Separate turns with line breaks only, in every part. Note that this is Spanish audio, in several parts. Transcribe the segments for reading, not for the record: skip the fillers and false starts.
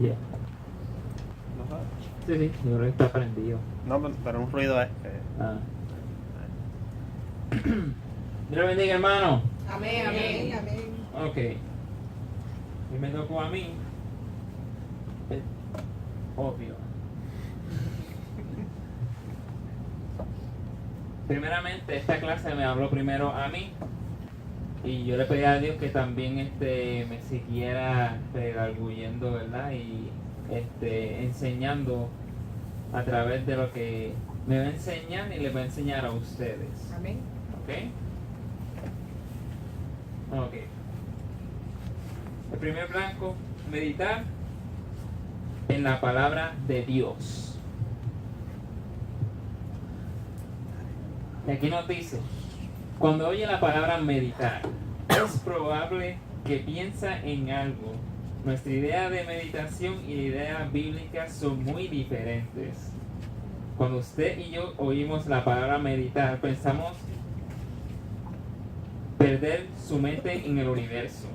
Yeah.
¿No sabes?
Sí, sí, yo creo que está prendido.
No, pero un ruido es
Ah. Dios bendiga, hermano.
Amén, amén, amén.
Ok. Y me tocó a mí. Es obvio. Primeramente, esta clase me habló primero a mí. Y yo le pedí a Dios que también me siguiera redarguyendo, ¿verdad? Y enseñando a través de lo que me va a enseñar y le va a enseñar a ustedes.
Amén.
¿Ok? Ok. El primer blanco, meditar en la palabra de Dios. Y aquí nos dice, cuando oye la palabra meditar, es probable que piensa en algo. Nuestra idea de meditación y la idea bíblica son muy diferentes. Cuando usted y yo oímos la palabra meditar, pensamos perder su mente en el universo.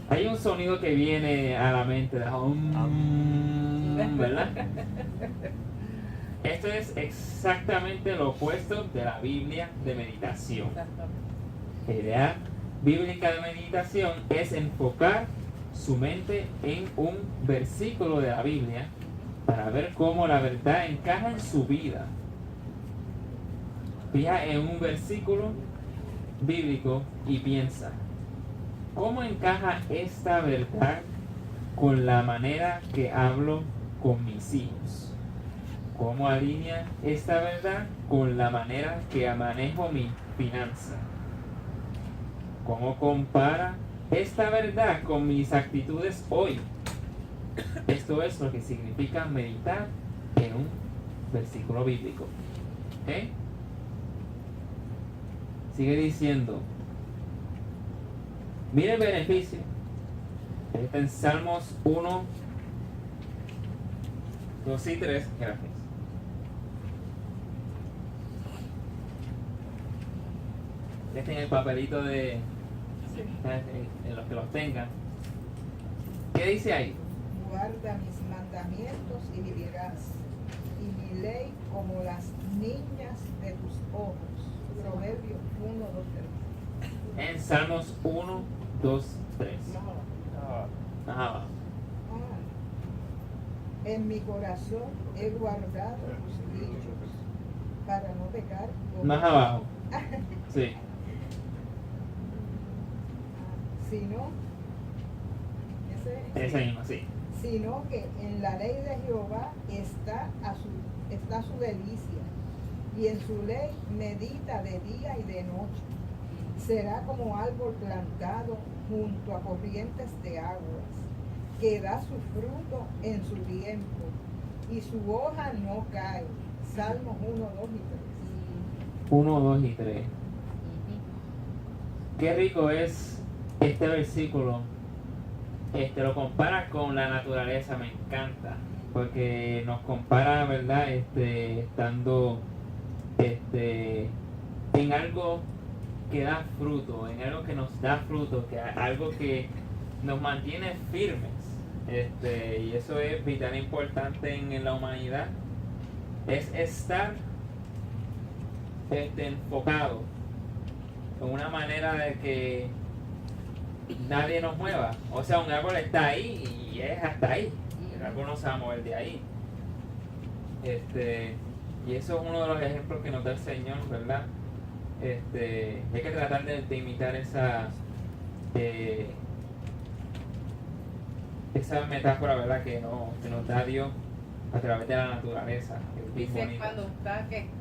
Hay un sonido que viene a la mente, ¿verdad? Esto es exactamente lo opuesto de la Biblia de meditación. La idea bíblica de meditación es enfocar su mente en un versículo de la Biblia para ver cómo la verdad encaja en su vida. Fija en un versículo bíblico y piensa, ¿cómo encaja esta verdad con la manera que hablo con mis hijos? ¿Cómo alinea esta verdad con la manera que manejo mi finanza? ¿Cómo compara esta verdad con mis actitudes hoy? Esto es lo que significa meditar en un versículo bíblico. ¿Ok? Sigue diciendo, mire el beneficio. Está en Salmos 1, 2 y 3. Gracias. Este en el papelito de en los que los tengan. ¿Qué dice ahí?
Guarda mis mandamientos y vivirás, y mi ley como las niñas de tus ojos. Proverbios 1, 2, 3.
En Salmos 1, 2, 3. Más abajo.
En mi corazón he guardado tus dichos para no pecar.
Más abajo. Sí.
Sino,
Esa misma, sí.
sino que en la ley de Jehová está su delicia, y en su ley medita de día y de noche. Será como árbol plantado junto a corrientes de aguas, que da su fruto en su tiempo, y su hoja no cae. Salmos 1, 2 y 3.
1, 2 y 3. Qué rico es este versículo. Lo compara con la naturaleza, me encanta, porque nos compara, ¿verdad? Estando en algo que da fruto, en algo que nos da fruto, algo que nos mantiene firmes. Y eso es vital importante en la humanidad. Es estar enfocado en una manera de que nadie nos mueva. O sea, un árbol está ahí y es hasta ahí. El árbol no se va a mover de ahí. Y eso es uno de los ejemplos que nos da el Señor, ¿verdad? Hay que tratar de imitar esa metáfora, ¿verdad? Que nos da Dios a través de la naturaleza.
Dice cuando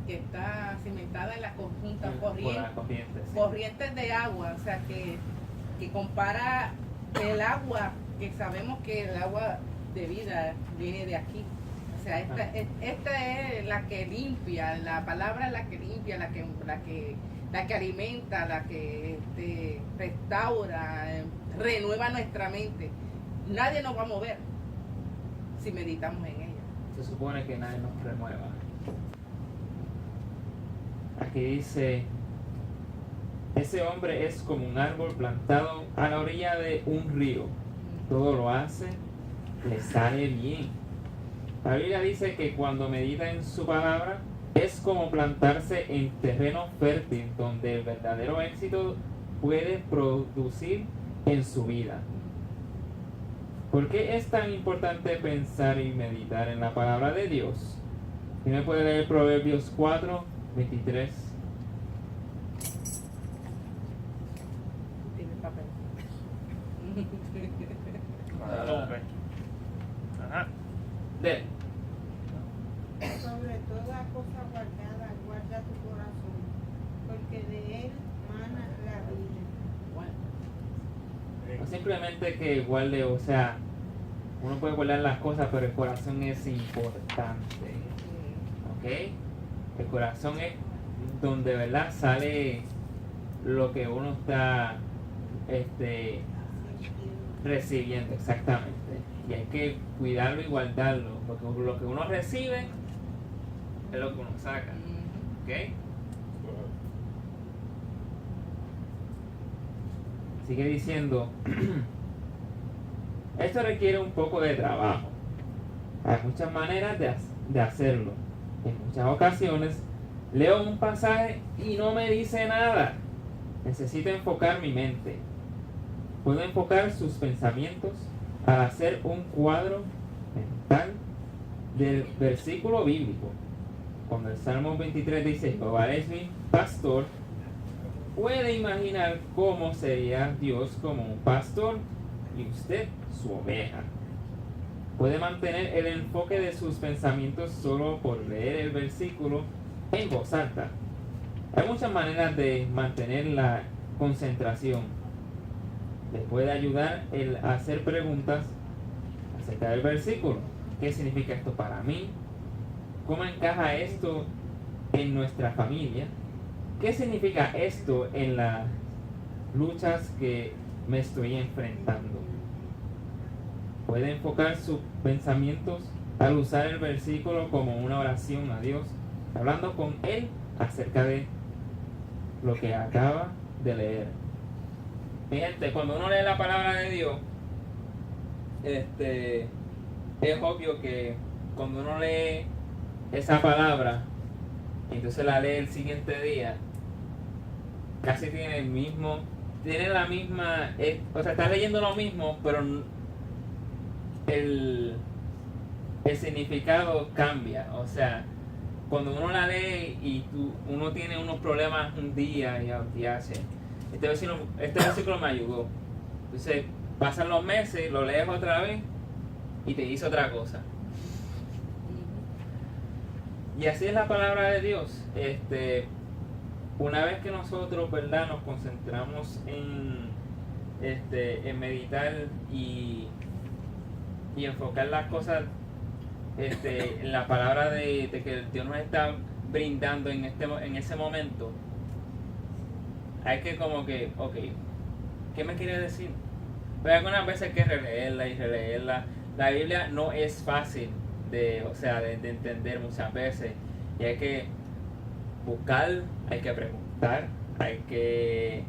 está cimentada en las conjuntas corrientes de agua, o sea que compara el agua, que sabemos que el agua de vida viene de aquí. O sea, esta es la que limpia, la palabra es la que limpia, la que alimenta, la que restaura, renueva nuestra mente. Nadie nos va a mover si meditamos en ella.
Se supone que nadie nos remueva. Aquí dice, ese hombre es como un árbol plantado a la orilla de un río, todo lo hace, le sale bien. La Biblia dice que cuando medita en su palabra es como plantarse en terreno fértil donde el verdadero éxito puede producir en su vida. ¿Por qué es tan importante pensar y meditar en la palabra de Dios? ¿Quién me puede leer Proverbios 4, 23?
Tiene papel.
Ajá.
De
Sobre toda cosa guardada, guarda tu corazón, porque de él mana la vida.
Bueno,
No simplemente que guarde, o sea, uno puede guardar las cosas, pero el corazón es importante. ¿Ok? El corazón es donde, ¿verdad?, sale lo que uno está recibiendo, exactamente. Y hay que cuidarlo y guardarlo, porque lo que uno recibe es lo que uno saca. ¿Ok? Sigue diciendo, esto requiere un poco de trabajo. Hay muchas maneras de hacerlo. En muchas ocasiones leo un pasaje y no me dice nada. Necesito enfocar mi mente. Puedo enfocar sus pensamientos al hacer un cuadro mental del versículo bíblico. Cuando el Salmo 23 dice, Jehová es mi pastor, puede imaginar cómo sería Dios como un pastor y usted su oveja. Puede mantener el enfoque de sus pensamientos solo por leer el versículo en voz alta. Hay muchas maneras de mantener la concentración. Les puede ayudar el hacer preguntas acerca del versículo. ¿Qué significa esto para mí? ¿Cómo encaja esto en nuestra familia? ¿Qué significa esto en las luchas que me estoy enfrentando? Puede enfocar sus pensamientos al usar el versículo como una oración a Dios, hablando con Él acerca de lo que acaba de leer. Mi gente, cuando uno lee la palabra de Dios, es obvio que cuando uno lee esa palabra, entonces la lee el siguiente día, casi tiene la misma, o sea, está leyendo lo mismo, pero el significado cambia. O sea, cuando uno la lee y uno tiene unos problemas un día y hace, este versículo me ayudó. Entonces pasan los meses, lo lees otra vez y te dice otra cosa. Y así es la palabra de Dios. Una vez que nosotros, ¿verdad?, nos concentramos en meditar y enfocar las cosas en la palabra de que Dios nos está brindando en ese momento, hay que como que, ok, ¿qué me quiere decir? Pero algunas veces hay que releerla y releerla. La Biblia no es fácil de entender muchas veces, y hay que buscar, hay que preguntar, hay que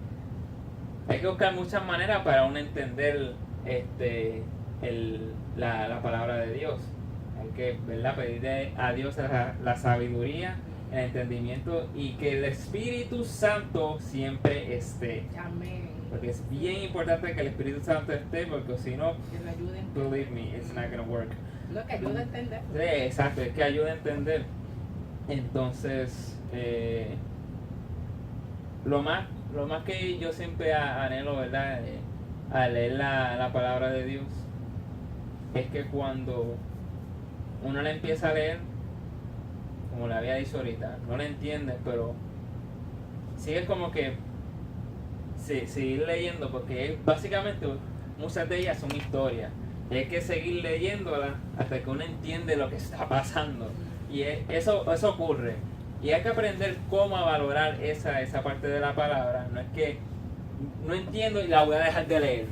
buscar muchas maneras para uno entender la palabra de Dios. Hay que, ¿verdad?, pedirle a Dios la sabiduría, el entendimiento, y que el Espíritu Santo siempre esté.
amén.
Porque es bien importante que el Espíritu Santo esté, porque si no,
Que lo ayuden.
believe me, it's not gonna work.
Lo que ayuda a entender.
Sí, exacto, es que ayuda a entender. Entonces, lo más que yo siempre anhelo, ¿verdad?, al leer la palabra de Dios, es que cuando uno la empieza a leer, como le había dicho ahorita, no la entiendes, pero sigue como que seguir leyendo, porque básicamente muchas de ellas son historias, y hay que seguir leyéndolas hasta que uno entiende lo que está pasando. Y eso ocurre, y hay que aprender cómo a valorar esa parte de la palabra. No es que no entiendo y la voy a dejar de leer,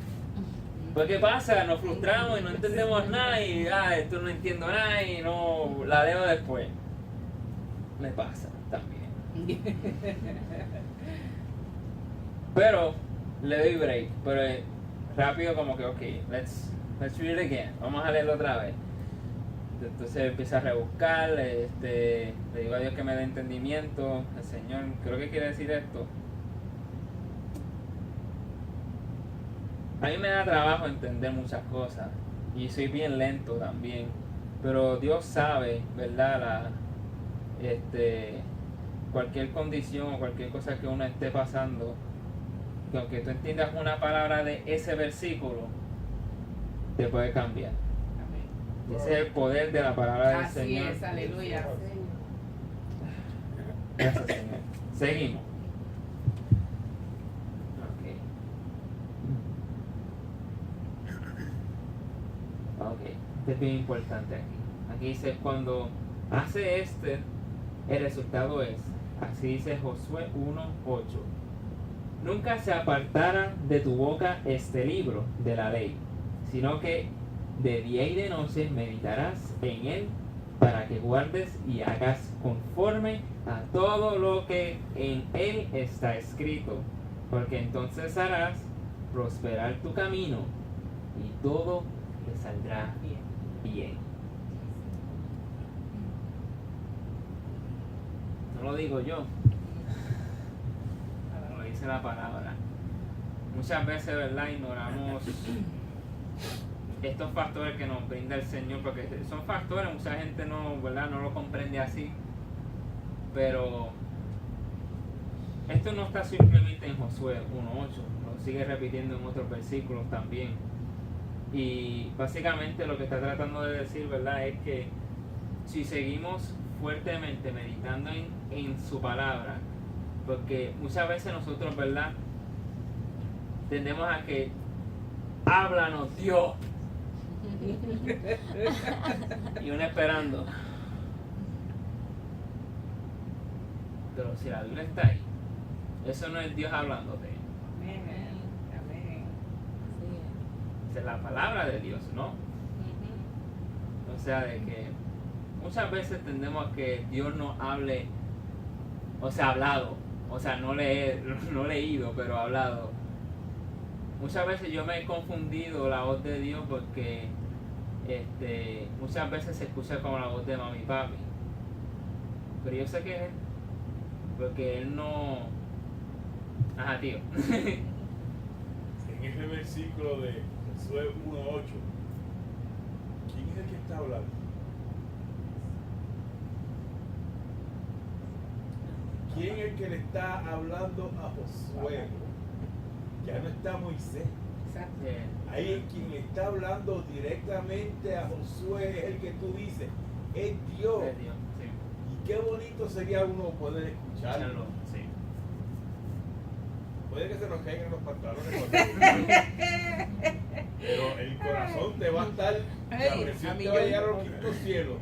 porque pasa, nos frustramos y no entendemos nada, y esto no entiendo nada y no la leo después. Me pasa también. Pero le doy break, pero rápido como que, ok, let's Let's read it again. Vamos a leerlo otra vez. Entonces empieza a rebuscar, le digo a Dios que me dé entendimiento. El Señor, creo que quiere decir esto. A mí me da trabajo entender muchas cosas y soy bien lento también, pero Dios sabe, ¿verdad? Cualquier condición o cualquier cosa que uno esté pasando, que aunque tú entiendas una palabra de ese versículo, te puede cambiar.
Amén.
Ese es el poder de la palabra del
Así
Señor.
es, aleluya.
Gracias, Señor. Seguimos. Ok, esto es bien importante aquí. Aquí dice, cuando hace el resultado es, así dice Josué 1:8. Nunca se apartara de tu boca este libro de la ley, sino que de día y de noche meditarás en él, para que guardes y hagas conforme a todo lo que en él está escrito, porque entonces harás prosperar tu camino y todo te saldrá bien. No lo digo yo, lo dice la palabra. Muchas veces, ¿verdad?, ignoramos estos factores que nos brinda el Señor, porque son factores, mucha gente no, ¿verdad?, no lo comprende así, pero esto no está simplemente en Josué 1:8, lo sigue repitiendo en otros versículos también. Y básicamente lo que está tratando de decir, ¿verdad?, es que si seguimos fuertemente meditando en su palabra, porque muchas veces nosotros, ¿verdad?, tendemos a que háblanos Dios y uno esperando, pero si la Biblia está ahí, eso no es Dios hablándote,
Amén. Amén.
es la palabra de Dios, ¿no? O sea, de que muchas veces tendemos a que Dios nos hable, o sea, hablado, o sea, no leído, pero hablado. Muchas veces yo me he confundido la voz de Dios porque muchas veces se escucha como la voz de mami y papi, pero yo sé que es Él, porque Él no... Ajá, tío.
En ese versículo de Josué 1:8, ¿quién es el que está hablando? ¿Quién es el que le está hablando a Josué? Ya no está Moisés.
Exacto.
Ahí quien está hablando directamente a Josué es el que tú dices, es Dios.
Es Dios, sí.
Y qué bonito sería uno poder escucharlo.
Sí.
Puede que se nos caigan los pantalones, pero el corazón te va a estar, la presión te va a llegar a los quintos cielos.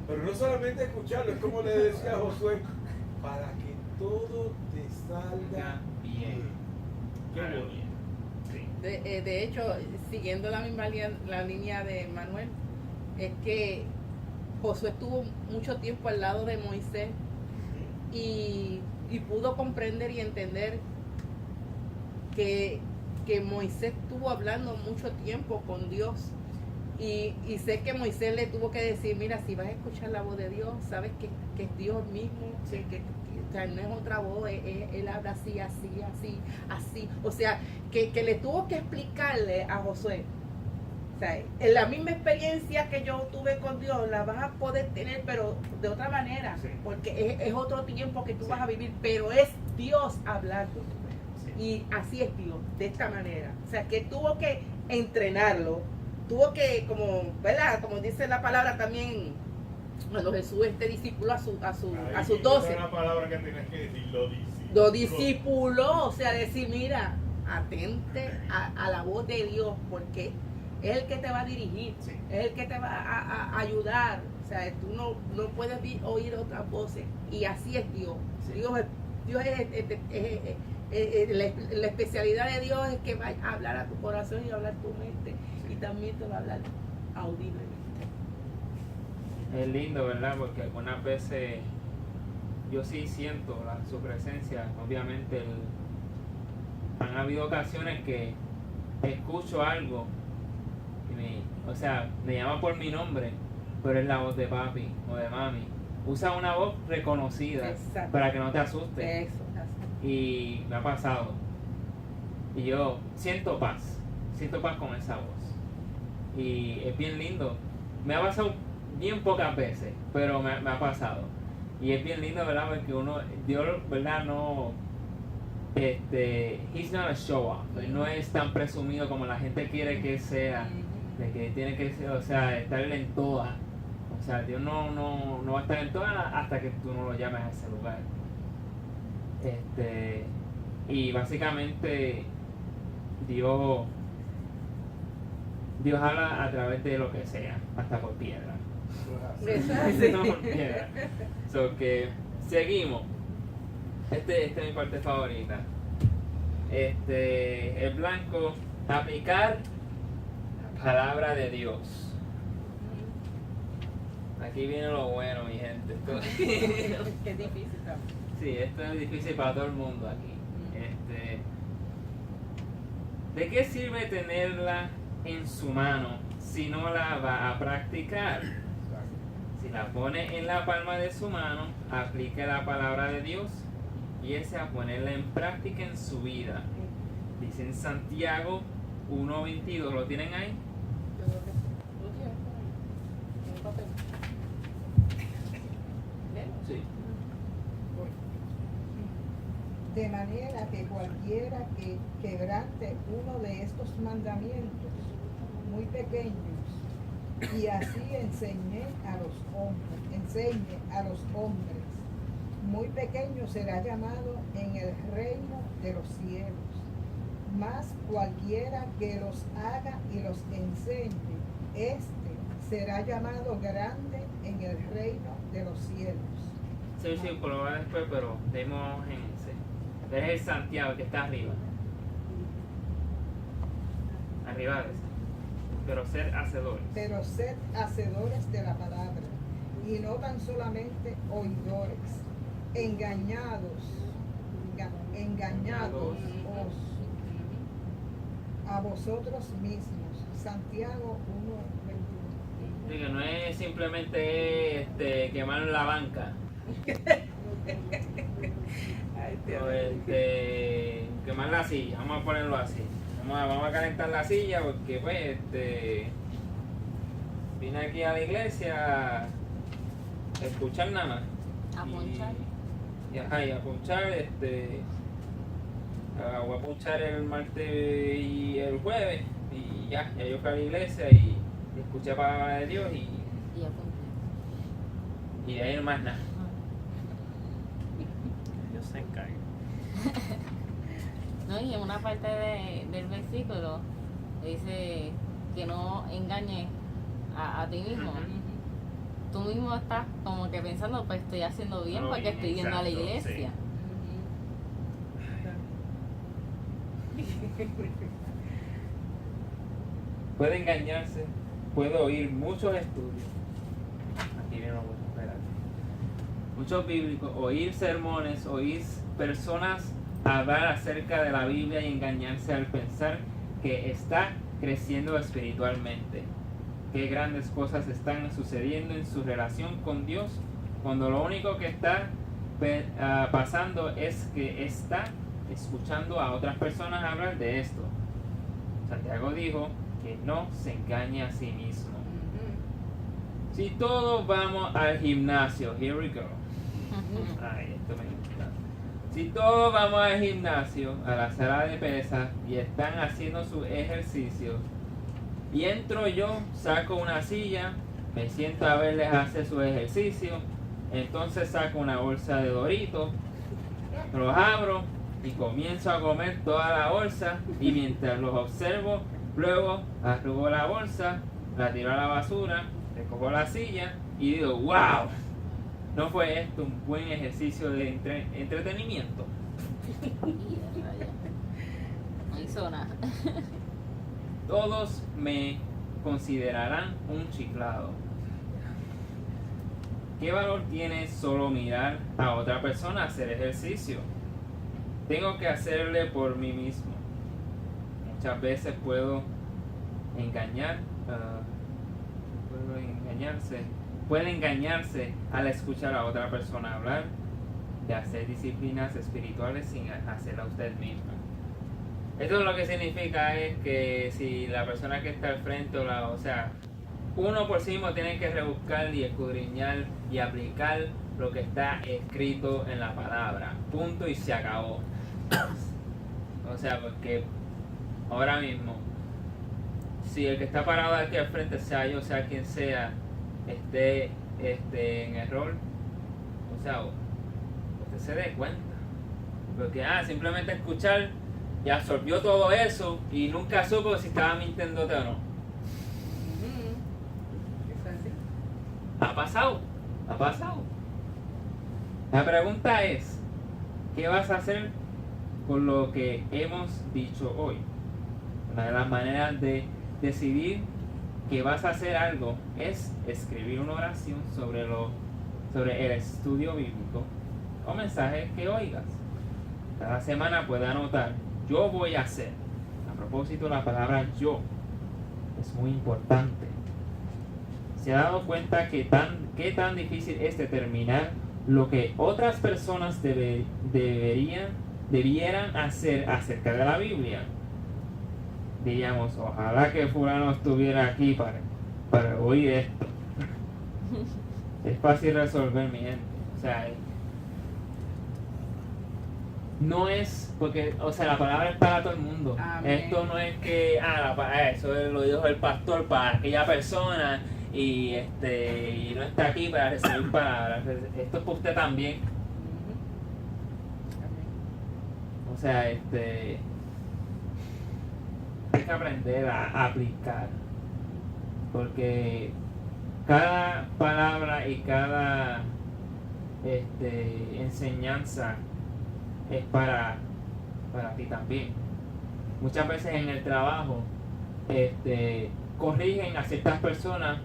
Pero no solamente escucharlo, es como le decía a Josué, para que todo te salga
Bien.
Qué bonito.
Sí.
De hecho, siguiendo la misma la línea de Manuel, es que Josué estuvo mucho tiempo al lado de Moisés y pudo comprender y entender que Moisés estuvo hablando mucho tiempo con Dios. Y sé que Moisés le tuvo que decir, mira, si vas a escuchar la voz de Dios, sabes que es Dios mismo,
Sí.
o sea, no es otra voz, él habla así. O sea, que le tuvo que explicarle a Josué. O sea, en la misma experiencia que yo tuve con Dios, la vas a poder tener, pero de otra manera,
Sí.
porque es otro tiempo que tú
Sí.
vas a vivir, pero es Dios hablando.
Sí.
Y así es Dios, de esta manera. O sea, que tuvo que entrenarlo, tuvo que, como, ¿verdad? Como dice la palabra también, cuando Jesús discípulo a sus 12.
Una palabra que tienes que decir,
Lo discipuló, o sea, decir, mira, atente a la voz de Dios, porque es el que te va a dirigir,
Sí.
es el que te va a ayudar. O sea, tú no puedes oír otras voces. Y así es Dios.
Sí.
Dios es la especialidad de Dios es que va a hablar a tu corazón y a hablar a tu mente.
Sí.
Y también te va a hablar audiblemente.
Es lindo, ¿verdad? Porque algunas veces yo sí siento su presencia. Obviamente han habido ocasiones que escucho algo o sea, me llama por mi nombre, pero es la voz de papi o de mami. Usa una voz reconocida
Exacto.
para que no te asustes.
Eso, así.
Y me ha pasado. Y yo siento paz con esa voz. Y es bien lindo. Me ha pasado bien pocas veces, pero me ha pasado. Y es bien lindo, ¿verdad? Porque Dios, ¿verdad? No, he's not a show off. Él no es tan presumido como la gente quiere que sea, de que tiene que ser, o sea, estar en todas. O sea, Dios no va a estar en todas hasta que tú no lo llames a ese lugar. Y básicamente Dios habla a través de lo que sea, hasta por piedra. No por piedra. So que seguimos. Esta es mi parte favorita. El blanco, aplicar la palabra de Dios. Aquí viene lo bueno, mi gente.
Qué difícil también.
Sí, esto es difícil para todo el mundo aquí. ¿De qué sirve tenerla en su mano si no la va a practicar? Si la pone en la palma de su mano, aplique la palabra de Dios y ese a ponerla en práctica en su vida. Dice en Santiago 1:22, ¿lo tienen ahí? Sí.
De manera que cualquiera que quebrante uno de estos mandamientos muy pequeños y así enseñe a los hombres, muy pequeño será llamado en el reino de los cielos. Mas cualquiera que los haga y los enseñe, será llamado grande en el reino de los cielos.
Sí, pues lo va después, pero demos en ese. Es el Santiago que está arriba. Arriba de ese. Pero sed hacedores de la palabra, y no tan solamente oidores, engañados a vosotros mismos. Santiago 1:21. Sí, que no es simplemente quemar la banca. O quemar la silla, vamos a ponerlo así. Vamos a calentar la silla porque pues vine aquí a la iglesia a escuchar nada más.
A ponchar.
Y a ponchar, voy a ponchar el martes y el jueves y ya yo fui a la iglesia y escuché palabra de Dios y
Y a ponchar.
de ahí no más nada.
Dios se encarga.
No, y en una parte del versículo dice que no engañes a ti mismo. Tú mismo estás como que pensando, pues estoy haciendo bien porque estoy yendo a la
Exacto,
iglesia.
Puede engañarse, puede oír muchos estudios. Aquí viene lo bueno, espérate. Muchos bíblicos, oír sermones, oír personas hablar acerca de la Biblia y engañarse al pensar que está creciendo espiritualmente. Qué grandes cosas están sucediendo en su relación con Dios cuando lo único que está pasando es que está escuchando a otras personas hablar de esto. Santiago dijo que no se engañe a sí mismo. Si todos vamos al gimnasio, here we go. Ay, esto me gusta. Si todos vamos al gimnasio, a la sala de pesas y están haciendo sus ejercicios, y entro yo, saco una silla, me siento a verles hacer su ejercicio, entonces saco una bolsa de Doritos, los abro y comienzo a comer toda la bolsa y mientras los observo, luego arrugo la bolsa, la tiro a la basura, recojo la silla y digo, wow, ¿no fue esto un buen ejercicio de entretenimiento?
No hizo nada.
Todos me considerarán un chiflado. ¿Qué valor tiene solo mirar a otra persona hacer ejercicio? Tengo que hacerle por mí mismo. Muchas veces puedo engañar puede engañarse al escuchar a otra persona hablar de hacer disciplinas espirituales sin hacerla usted misma. Esto lo que significa es que si la persona que está al frente o sea, uno por sí mismo tiene que rebuscar y escudriñar y aplicar lo que está escrito en la palabra. Punto y se acabó. O sea, porque ahora mismo, si el que está parado aquí al frente, sea yo, sea quien sea, esté en error, o sea, usted se dé cuenta. Porque simplemente escuchar y absorbió todo eso y nunca supo si estaba mintiéndote o no. Ha pasado. La pregunta es, ¿qué vas a hacer con lo que hemos dicho hoy? Una de las maneras de decidir que vas a hacer algo es escribir una oración sobre el estudio bíblico o mensaje que oigas. Cada semana puedes anotar, yo voy a hacer. A propósito, la palabra yo es muy importante. ¿Se ha dado cuenta qué tan difícil es determinar lo que otras personas debieran hacer acerca de la Biblia? Diríamos, ojalá que fulano estuviera aquí para oír esto. Es fácil resolver, mi gente. O sea, no es porque, o sea, la palabra es para todo el mundo. Amén. Esto no es que, eso lo dijo el pastor para aquella persona y no está aquí para recibir palabras. Esto es para usted también. O sea, hay que aprender a aplicar, porque cada palabra y cada enseñanza es para ti también. Muchas veces en el trabajo corrigen a ciertas personas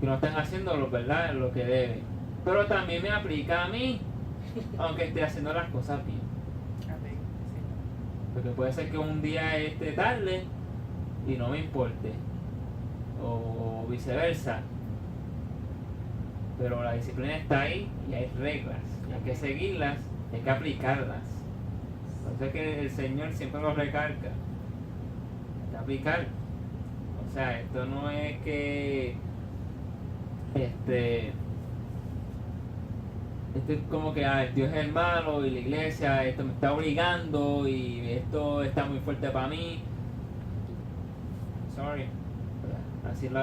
que no están haciendo lo que deben, pero también me aplica a mí, aunque esté haciendo las cosas bien. Porque puede ser que un día esté tarde y no me importe, o viceversa, pero la disciplina está ahí y hay reglas y hay que seguirlas, hay que aplicarlas. Entonces que el Señor siempre lo recarga, hay que aplicar. O sea, esto no es que esto es como que Dios es el malo y la iglesia esto me está obligando y esto está muy fuerte para mí. Sorry. Así es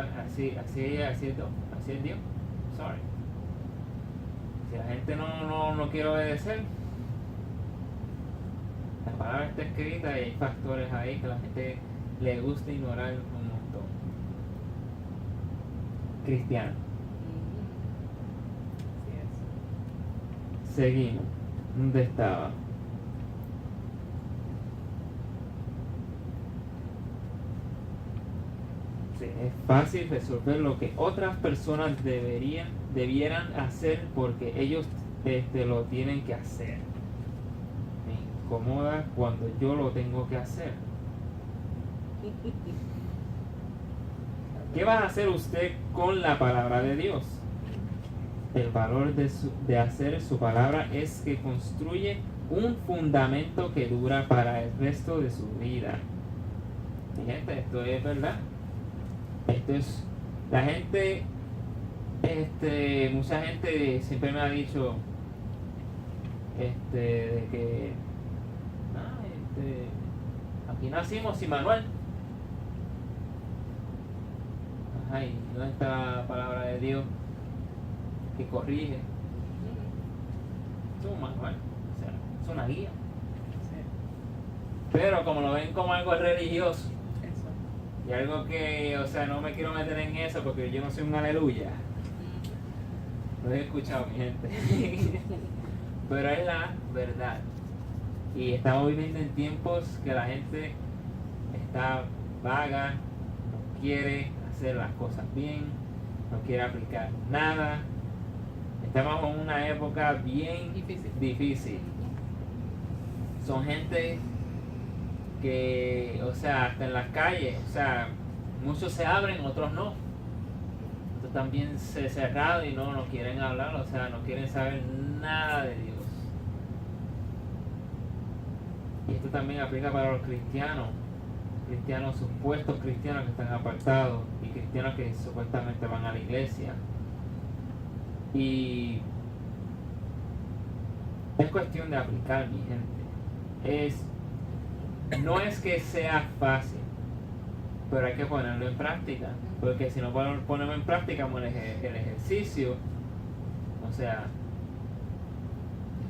Dios. Sorry. Si la gente no quiere obedecer, la palabra está escrita y hay factores ahí que a la gente le gusta ignorar un montón. Cristiano. Seguimos. ¿Dónde estaba? Sí, es fácil resolver lo que otras personas debieran hacer porque ellos lo tienen que hacer. Me incomoda cuando yo lo tengo que hacer. ¿Qué va a hacer usted con la palabra de Dios? El valor de hacer su palabra es que construye un fundamento que dura para el resto de su vida. Mi gente, esto es verdad. Esto es, la gente, mucha gente siempre me ha dicho, de que, aquí nacimos sin manual. Ajá, ¿y dónde está la palabra de Dios que corrige? Es un manual, o sea, es una guía. Pero como lo ven como algo religioso, y algo que, o sea, no me quiero meter en eso porque yo no soy un aleluya. Lo he escuchado, mi gente. Pero es la verdad. Y estamos viviendo en tiempos que la gente está vaga, no quiere hacer las cosas bien, no quiere aplicar nada. Estamos en una época bien difícil. Son gente que, o sea, hasta en las calles, o sea, muchos se abren, otros no. Otros también se cerraron y no quieren hablar, o sea, no quieren saber nada de Dios. Y esto también aplica para los cristianos, supuestos cristianos que están apartados y cristianos que supuestamente van a la iglesia. Y es cuestión de aplicar, mi gente. No es que sea fácil, pero hay que ponerlo en práctica, porque si no ponemos en práctica como el ejercicio, o sea,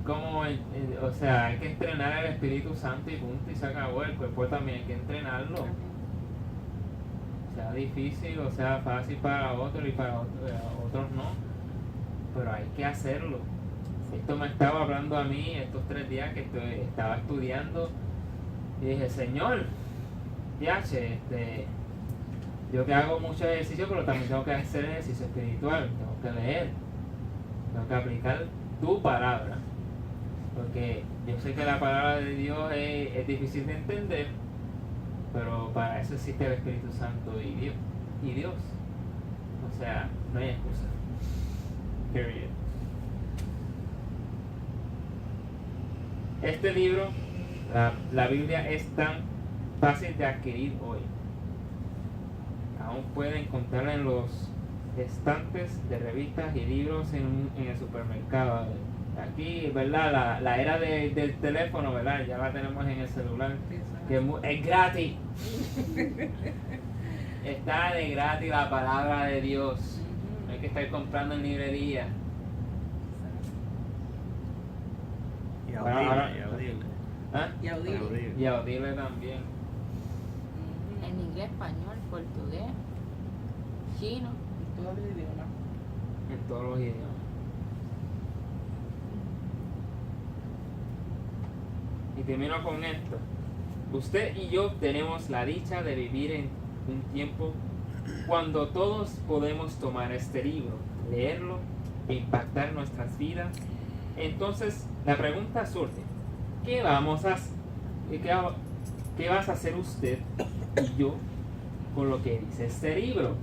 como o sea, hay que entrenar al Espíritu Santo y punto, y se acabó. El cuerpo también hay que entrenarlo, sea difícil o sea fácil para otros y para otros no, pero hay que hacerlo. Esto me estaba hablando a mí estos 3 días que estaba estudiando y dije, Señor, yo que hago mucho ejercicio, pero también tengo que hacer ejercicio espiritual, tengo que leer, tengo que aplicar tu palabra, porque yo sé que la palabra de Dios es difícil de entender, pero para eso existe el Espíritu Santo y Dios. O sea, no hay excusa. Period. Este libro, la Biblia, es tan fácil de adquirir hoy. Aún pueden encontrarla en los estantes de revistas y libros en el supermercado. Aquí, ¿verdad? La era del teléfono, ¿verdad? Ya la tenemos en el celular, que es gratis. Está de gratis la palabra de Dios. No hay que estar comprando en librería.
Y audible.
¿Ah?
Y audible.
Y audible también.
En inglés, español, portugués, chino.
Todos los idiomas.
En todos los idiomas. Y termino con esto. Usted y yo tenemos la dicha de vivir en un tiempo cuando todos podemos tomar este libro, leerlo e impactar nuestras vidas. Entonces la pregunta surge: ¿qué vas a hacer usted y yo con lo que dice este libro?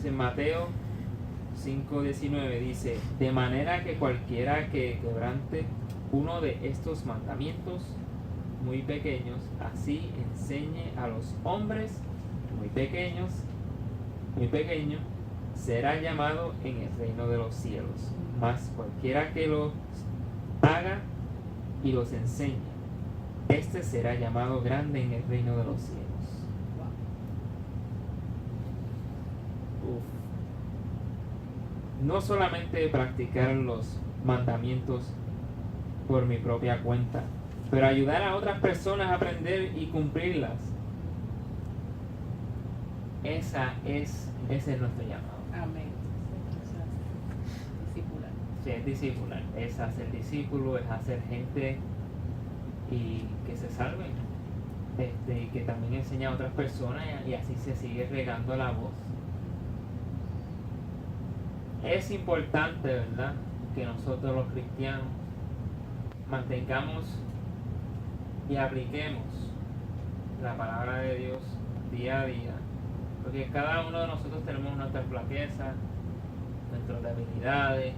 En Mateo 5:19 dice: de manera que cualquiera que quebrante uno de estos mandamientos muy pequeños, así enseñe a los hombres muy pequeño, será llamado en el reino de los cielos. Mas cualquiera que los haga y los enseñe, este será llamado grande en el reino de los cielos. No solamente practicar los mandamientos por mi propia cuenta, pero ayudar a otras personas a aprender y cumplirlas. Ese es nuestro llamado.
Amén. Discipular.
Sí, es discipular, es hacer discípulos, es hacer gente y que se salven, y que también enseñe a otras personas, y así se sigue regando la voz. Es importante, ¿verdad?, que nosotros los cristianos mantengamos y apliquemos la palabra de Dios día a día, porque cada uno de nosotros tenemos nuestras flaquezas, nuestras debilidades,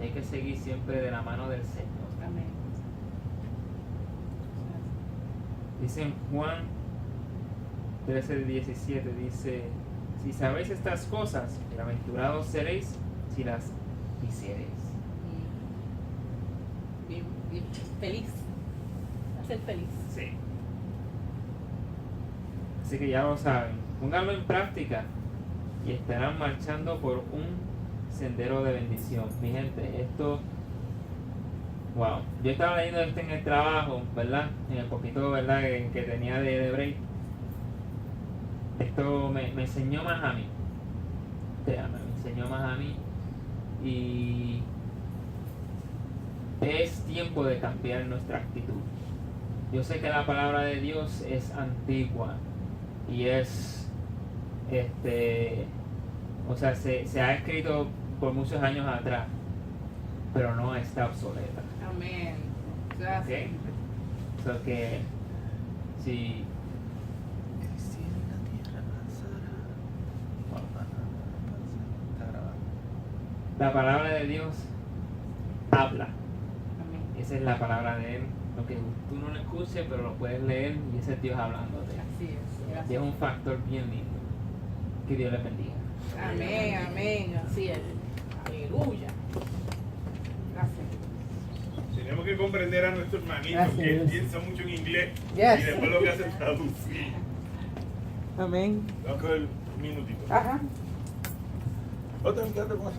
y hay que seguir siempre de la mano del Señor.
Amén.
Dice en Juan 13:17, dice: si sabéis estas cosas, bienaventurados seréis si las hiciereis.
Bien, feliz. Ser feliz.
Sí. Así que ya lo saben, pónganlo en práctica y estarán marchando por un sendero de bendición. Mi gente, esto, wow. Yo estaba leyendo esto en el trabajo, ¿verdad? En el poquito, ¿verdad?, que tenía de break. Esto me enseñó más a mí. Créame, me enseñó más a mí. Y es tiempo de cambiar nuestra actitud. Yo sé que la palabra de Dios es antigua y es, o sea, se ha escrito por muchos años atrás, pero no está obsoleta.
Amén. Gracias.
¿Okay? So que si La palabra de Dios habla.
Amén.
Esa es la palabra de Él. Lo que tú no lo escuches, pero lo puedes leer y ese es Dios hablándote.
Así es.
Y
Gracias.
es un factor bien lindo. Que Dios les bendiga.
Amén, amén. Así es. Aleluya. Gracias.
Tenemos que comprender a nuestro hermanito
Gracias,
que
Dios.
piensa mucho en inglés
Yes.
y después lo que hace es traducir.
Amén.
Vamos a coger un minutito.
Ajá.
Otra cosa.